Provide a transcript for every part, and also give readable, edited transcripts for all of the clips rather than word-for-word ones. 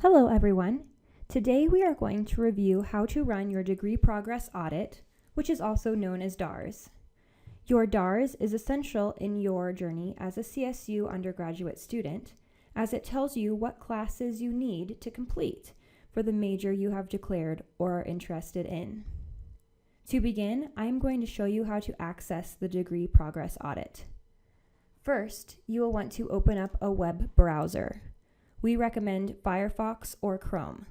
Hello everyone. Today we are going to review how to run your Degree Progress Audit, which is also known as DARS. Your DARS is essential in your journey as a CSU undergraduate student, as it tells you what classes you need to complete for the major you have declared or are interested in. To begin, I am going to show you how to access the Degree Progress Audit. First, you will want to open up a web browser. We recommend Firefox or Chrome.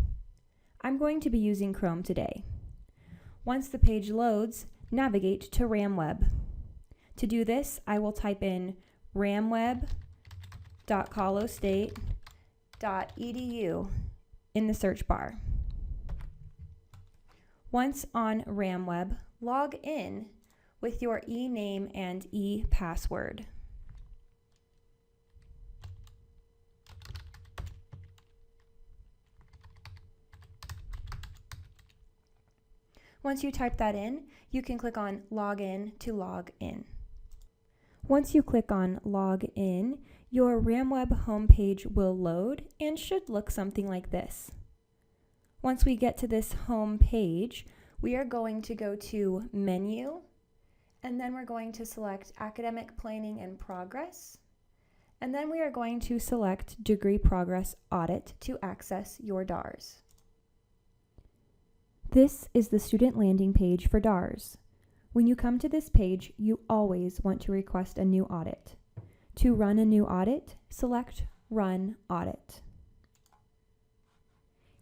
I'm going to be using Chrome today. Once the page loads, navigate to RamWeb. To do this, I will type in ramweb.colostate.edu in the search bar. Once on RamWeb, log in with your e-name and e-password. Once you type that in, you can click on Login to log in. Once you click on Log In, your RamWeb homepage will load and should look something like this. Once we get to this home page, we are going to go to Menu, and then we're going to select Academic Planning and Progress, and then we are going to select Degree Progress Audit to access your DARS. This is the student landing page for DARS. When you come to this page, you always want to request a new audit. To run a new audit, select Run Audit.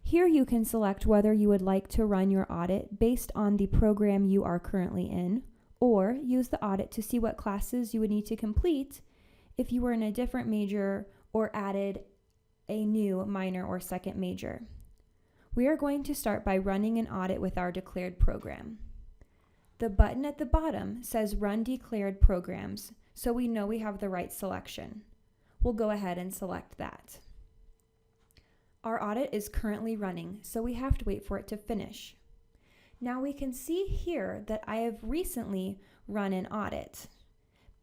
Here you can select whether you would like to run your audit based on the program you are currently in, or use the audit to see what classes you would need to complete if you were in a different major or added a new minor or second major. We are going to start by running an audit with our declared program. The button at the bottom says Run Declared Programs, so we know we have the right selection. We'll go ahead and select that. Our audit is currently running, so we have to wait for it to finish. Now we can see here that I have recently run an audit,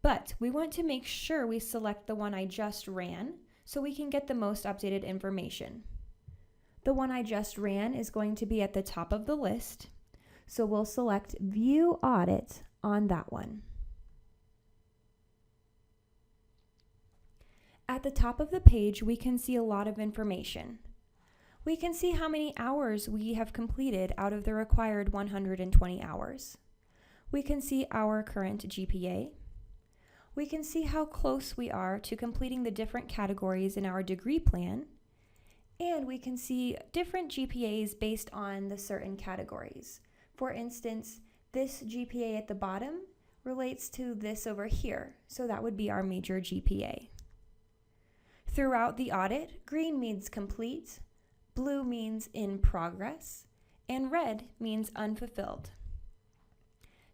but we want to make sure we select the one I just ran so we can get the most updated information. The one I just ran is going to be at the top of the list, so we'll select View Audit on that one. At the top of the page, we can see a lot of information. We can see how many hours we have completed out of the required 120 hours. We can see our current GPA. We can see how close we are to completing the different categories in our degree plan. And we can see different GPAs based on the certain categories. For instance, this GPA at the bottom relates to this over here, so that would be our major GPA. Throughout the audit, green means complete, blue means in progress, and red means unfulfilled.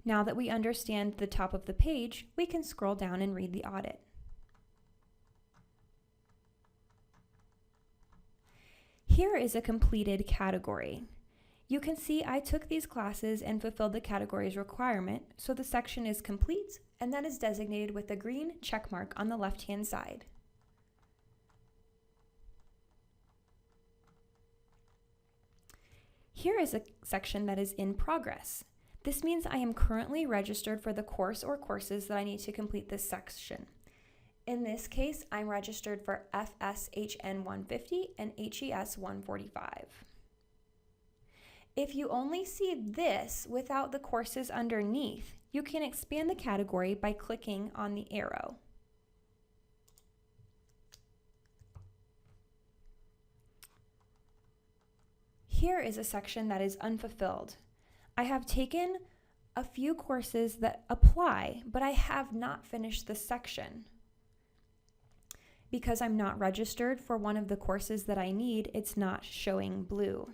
Now that we understand the top of the page, we can scroll down and read the audit. Here is a completed category. You can see I took these classes and fulfilled the category's requirement, so the section is complete, and that is designated with a green check mark on the left-hand side. Here is a section that is in progress. This means I am currently registered for the course or courses that I need to complete this section. In this case, I'm registered for FSHN 150 and HES 145. If you only see this without the courses underneath, you can expand the category by clicking on the arrow. Here is a section that is unfulfilled. I have taken a few courses that apply, but I have not finished this section. Because I'm not registered for one of the courses that I need, it's not showing blue.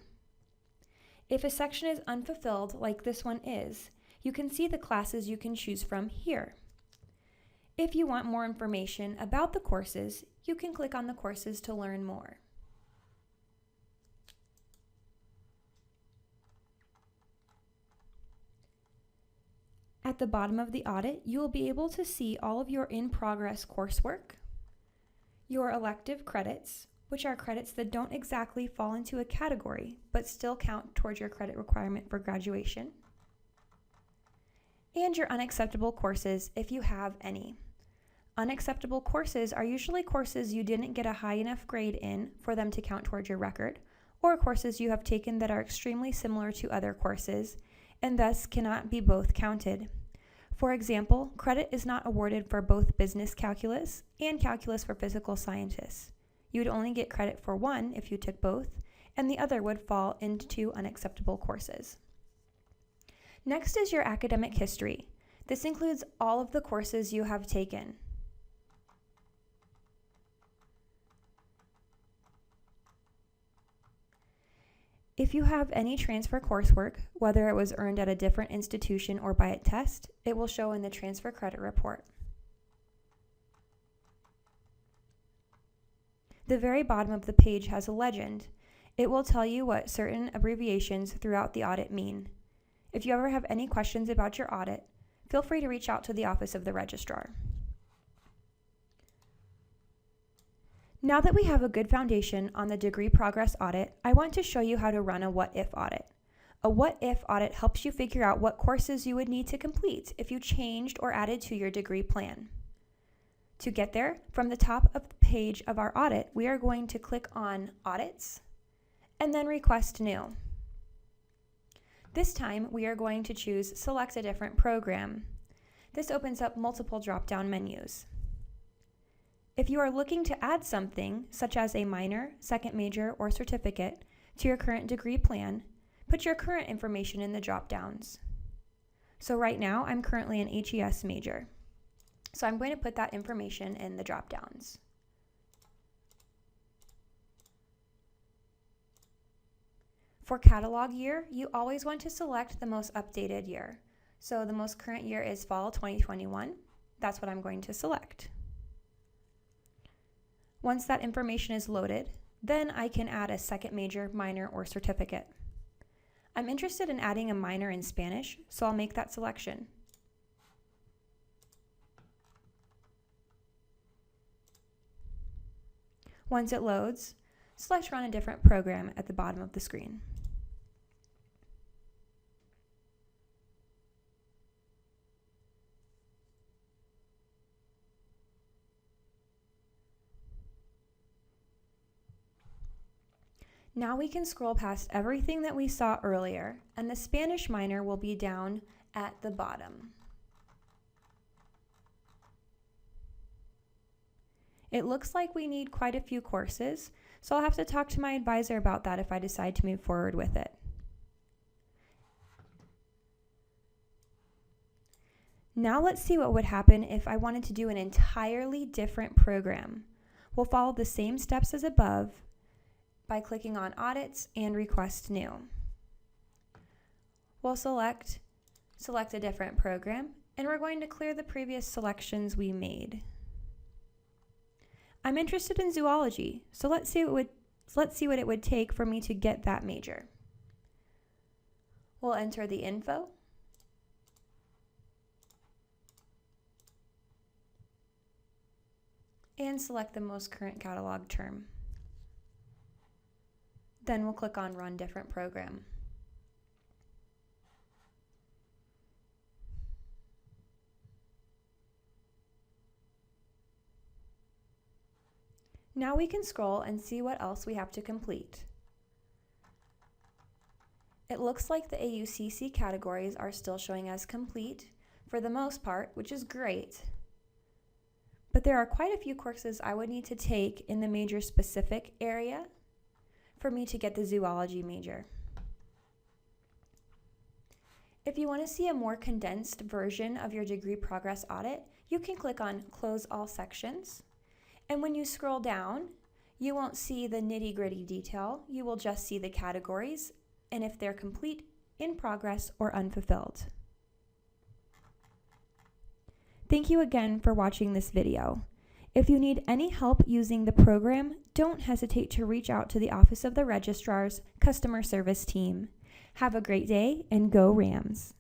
If a section is unfulfilled, like this one is, you can see the classes you can choose from here. If you want more information about the courses, you can click on the courses to learn more. At the bottom of the audit, you will be able to see all of your in-progress coursework, your elective credits, which are credits that don't exactly fall into a category, but still count towards your credit requirement for graduation. And your unacceptable courses, if you have any. Unacceptable courses are usually courses you didn't get a high enough grade in for them to count towards your record, or courses you have taken that are extremely similar to other courses, and thus cannot be both counted. For example, credit is not awarded for both business calculus and calculus for physical scientists. You would only get credit for one if you took both, and the other would fall into unacceptable courses. Next is your academic history. This includes all of the courses you have taken. If you have any transfer coursework, whether it was earned at a different institution or by a test, it will show in the transfer credit report. The very bottom of the page has a legend. It will tell you what certain abbreviations throughout the audit mean. If you ever have any questions about your audit, feel free to reach out to the office of the registrar. Now that we have a good foundation on the Degree Progress Audit, I want to show you how to run a what-if audit. A what-if audit helps you figure out what courses you would need to complete if you changed or added to your degree plan. To get there, from the top of the page of our audit, we are going to click on Audits and then Request New. This time, we are going to choose Select a Different Program. This opens up multiple drop-down menus. If you are looking to add something, such as a minor, second major, or certificate, to your current degree plan, put your current information in the drop-downs. So right now, I'm currently an HES major. So I'm going to put that information in the drop-downs. For catalog year, you always want to select the most updated year. So the most current year is fall 2021. That's what I'm going to select. Once that information is loaded, then I can add a second major, minor, or certificate. I'm interested in adding a minor in Spanish, so I'll make that selection. Once it loads, select Run a Different Program at the bottom of the screen. Now we can scroll past everything that we saw earlier, and the Spanish minor will be down at the bottom. It looks like we need quite a few courses, so I'll have to talk to my advisor about that if I decide to move forward with it. Now let's see what would happen if I wanted to do an entirely different program. We'll follow the same steps as above by clicking on Audits and Request New. We'll select a different program, and we're going to clear the previous selections we made. I'm interested in zoology, so let's see what it would take for me to get that major. We'll enter the info, and select the most current catalog term. Then we'll click on Run Different Program. Now we can scroll and see what else we have to complete. It looks like the AUCC categories are still showing as complete for the most part, which is great. But there are quite a few courses I would need to take in the major specific area for me to get the zoology major. If you want to see a more condensed version of your Degree Progress Audit, you can click on Close All Sections. And when you scroll down, you won't see the nitty-gritty detail. You will just see the categories and if they're complete, in progress, or unfulfilled. Thank you again for watching this video. If you need any help using the program, don't hesitate to reach out to the Office of the Registrar's customer service team. Have a great day and go Rams!